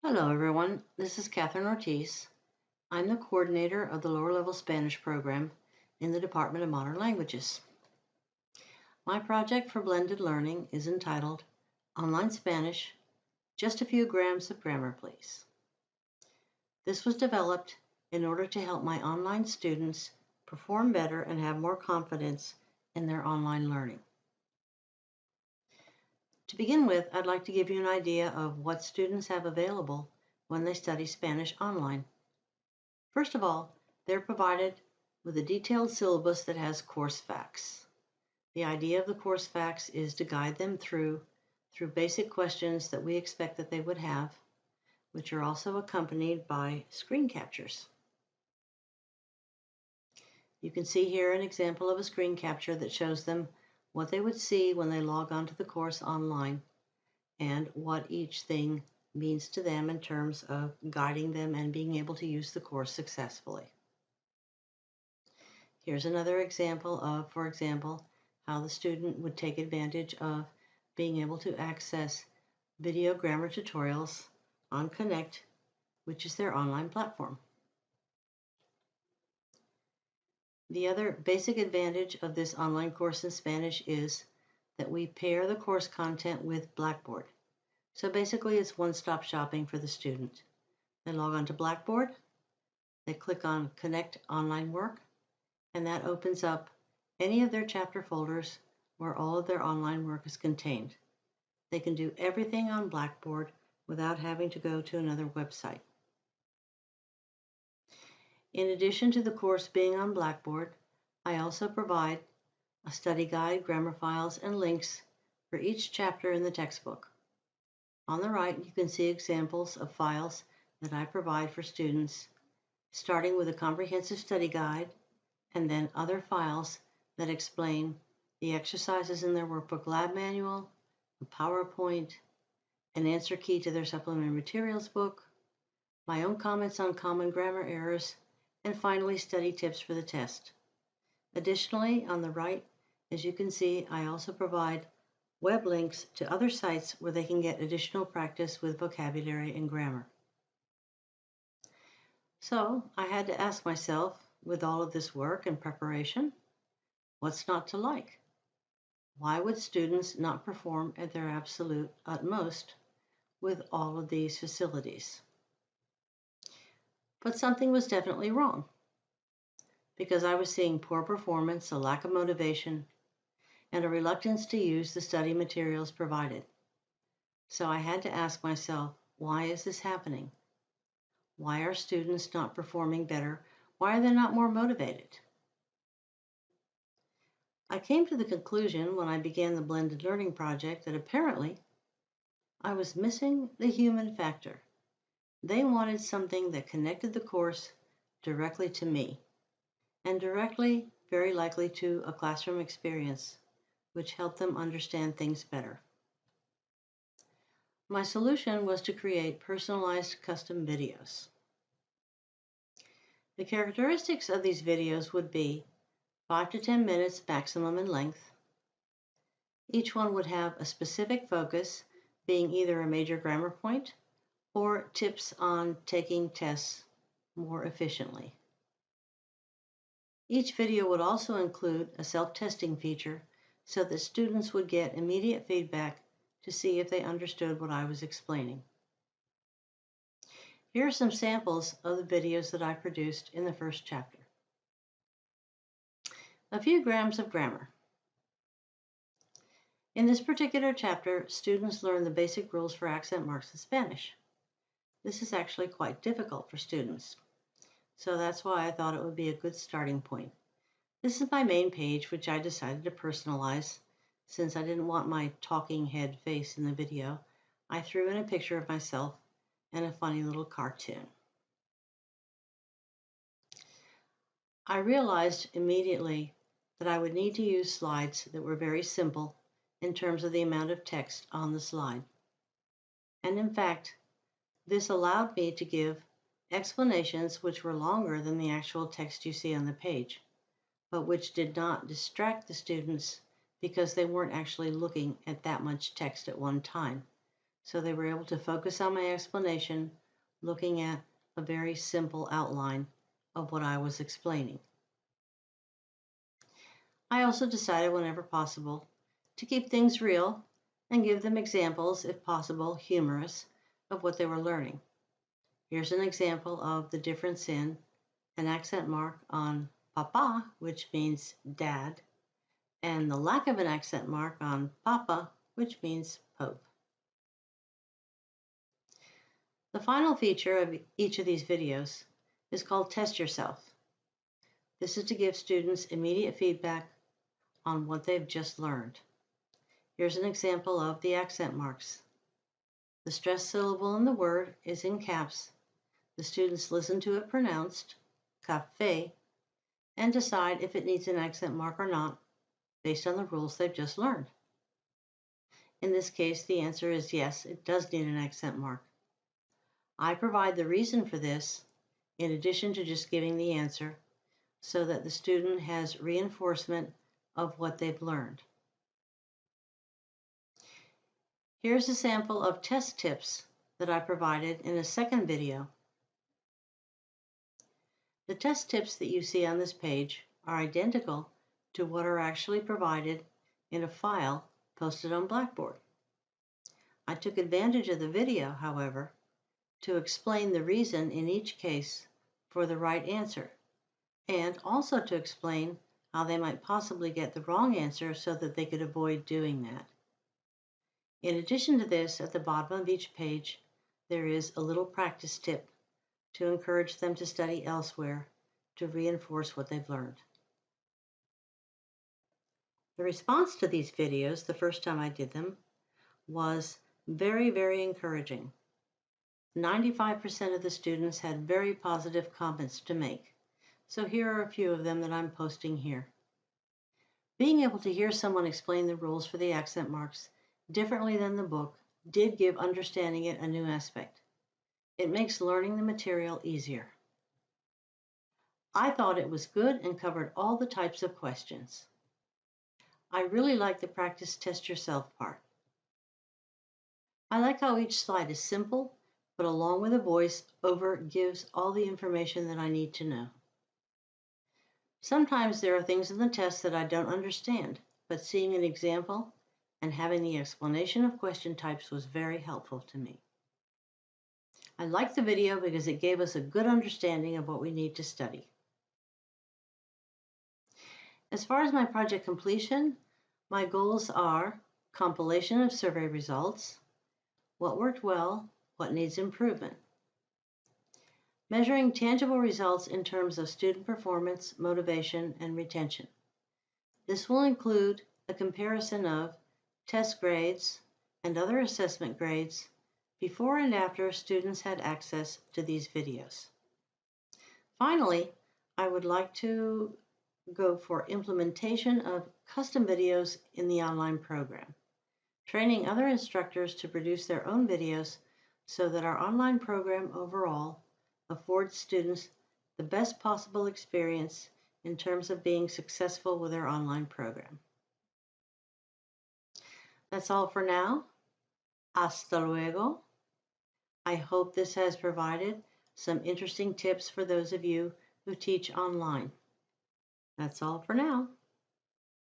Hello, everyone. This is Catherine Ortiz. I'm the coordinator of the lower level Spanish program in the Department of Modern Languages. My project for blended learning is entitled Online Spanish, Just a Few Grams of Grammar, Please. This was developed in order to help my online students perform better and have more confidence in their online learning. To begin with, I'd like to give you an idea of what students have available when they study Spanish online. First of all, they're provided with a detailed syllabus that has course facts. The idea of the course facts is to guide them through basic questions that we expect that they would have, which are also accompanied by screen captures. You can see here an example of a screen capture that shows them what they would see when they log onto the course online and what each thing means to them in terms of guiding them and being able to use the course successfully. Here's another example of, for example, how the student would take advantage of being able to access video grammar tutorials on Connect, which is their online platform. The other basic advantage of this online course in Spanish is that we pair the course content with Blackboard. So basically it's one-stop shopping for the student. They log on to Blackboard, they click on Connect Online Work, and that opens up any of their chapter folders where all of their online work is contained. They can do everything on Blackboard without having to go to another website. In addition to the course being on Blackboard, I also provide a study guide, grammar files, and links for each chapter in the textbook. On the right, you can see examples of files that I provide for students, starting with a comprehensive study guide and then other files that explain the exercises in their workbook lab manual, a PowerPoint, an answer key to their supplementary materials book, my own comments on common grammar errors, and finally study tips for the test. Additionally, on the right, as you can see, I also provide web links to other sites where they can get additional practice with vocabulary and grammar. So I had to ask myself, with all of this work and preparation, what's not to like? Why would students not perform at their absolute utmost with all of these facilities? But something was definitely wrong, because I was seeing poor performance, a lack of motivation, and a reluctance to use the study materials provided. So I had to ask myself, why is this happening? Why are students not performing better? Why are they not more motivated? I came to the conclusion when I began the blended learning project that apparently I was missing the human factor. They wanted something that connected the course directly to me and directly, very likely, to a classroom experience, which helped them understand things better. My solution was to create personalized custom videos. The characteristics of these videos would be 5 to 10 minutes maximum in length. Each one would have a specific focus, being either a major grammar point or tips on taking tests more efficiently. Each video would also include a self-testing feature so that students would get immediate feedback to see if they understood what I was explaining. Here are some samples of the videos that I produced in the first chapter. A few grams of grammar. In this particular chapter, students learn the basic rules for accent marks in Spanish. This is actually quite difficult for students, so that's why I thought it would be a good starting point. This is my main page, which I decided to personalize. Since I didn't want my talking head face in the video, I threw in a picture of myself and a funny little cartoon. I realized immediately that I would need to use slides that were very simple in terms of the amount of text on the slide. And in fact, this allowed me to give explanations which were longer than the actual text you see on the page, but which did not distract the students because they weren't actually looking at that much text at one time. so they were able to focus on my explanation, looking at a very simple outline of what I was explaining. I also decided, whenever possible, to keep things real and give them examples, if possible, humorous, of what they were learning. Here's an example of the difference in an accent mark on papa, which means dad, and the lack of an accent mark on papa, which means Pope. The final feature of each of these videos is called Test Yourself. This is to give students immediate feedback on what they've just learned. Here's an example of the accent marks. The stressed syllable in the word is in caps. The students listen to it pronounced, café, and decide if it needs an accent mark or not, based on the rules they've just learned. In this case, the answer is yes, it does need an accent mark. I provide the reason for this, in addition to just giving the answer, so that the student has reinforcement of what they've learned. Here's a sample of test tips that I provided in a second video. The test tips that you see on this page are identical to what are actually provided in a file posted on Blackboard. I took advantage of the video, however, to explain the reason in each case for the right answer, and also to explain how they might possibly get the wrong answer so that they could avoid doing that. In addition to this, at the bottom of each page, there is a little practice tip to encourage them to study elsewhere to reinforce what they've learned. The response to these videos, the first time I did them, was very, very encouraging. 95% of the students had very positive comments to make. So here are a few of them that I'm posting here. Being able to hear someone explain the rules for the accent marks differently than the book did give understanding it a new aspect. It makes learning the material easier. I thought it was good and covered all the types of questions. I really like the practice test yourself part. I like how each slide is simple, but along with a voice over gives all the information that I need to know. Sometimes there are things in the test that I don't understand, but seeing an example and having the explanation of question types was very helpful to me. I liked the video because it gave us a good understanding of what we need to study. As far as my project completion, my goals are compilation of survey results, what worked well, what needs improvement. Measuring tangible results in terms of student performance, motivation, and retention. This will include a comparison of test grades and other assessment grades before and after students had access to these videos. Finally, I would like to go for implementation of custom videos in the online program, training other instructors to produce their own videos so that our online program overall affords students the best possible experience in terms of being successful with their online program. That's all for now. Hasta luego. I hope this has provided some interesting tips for those of you who teach online. That's all for now.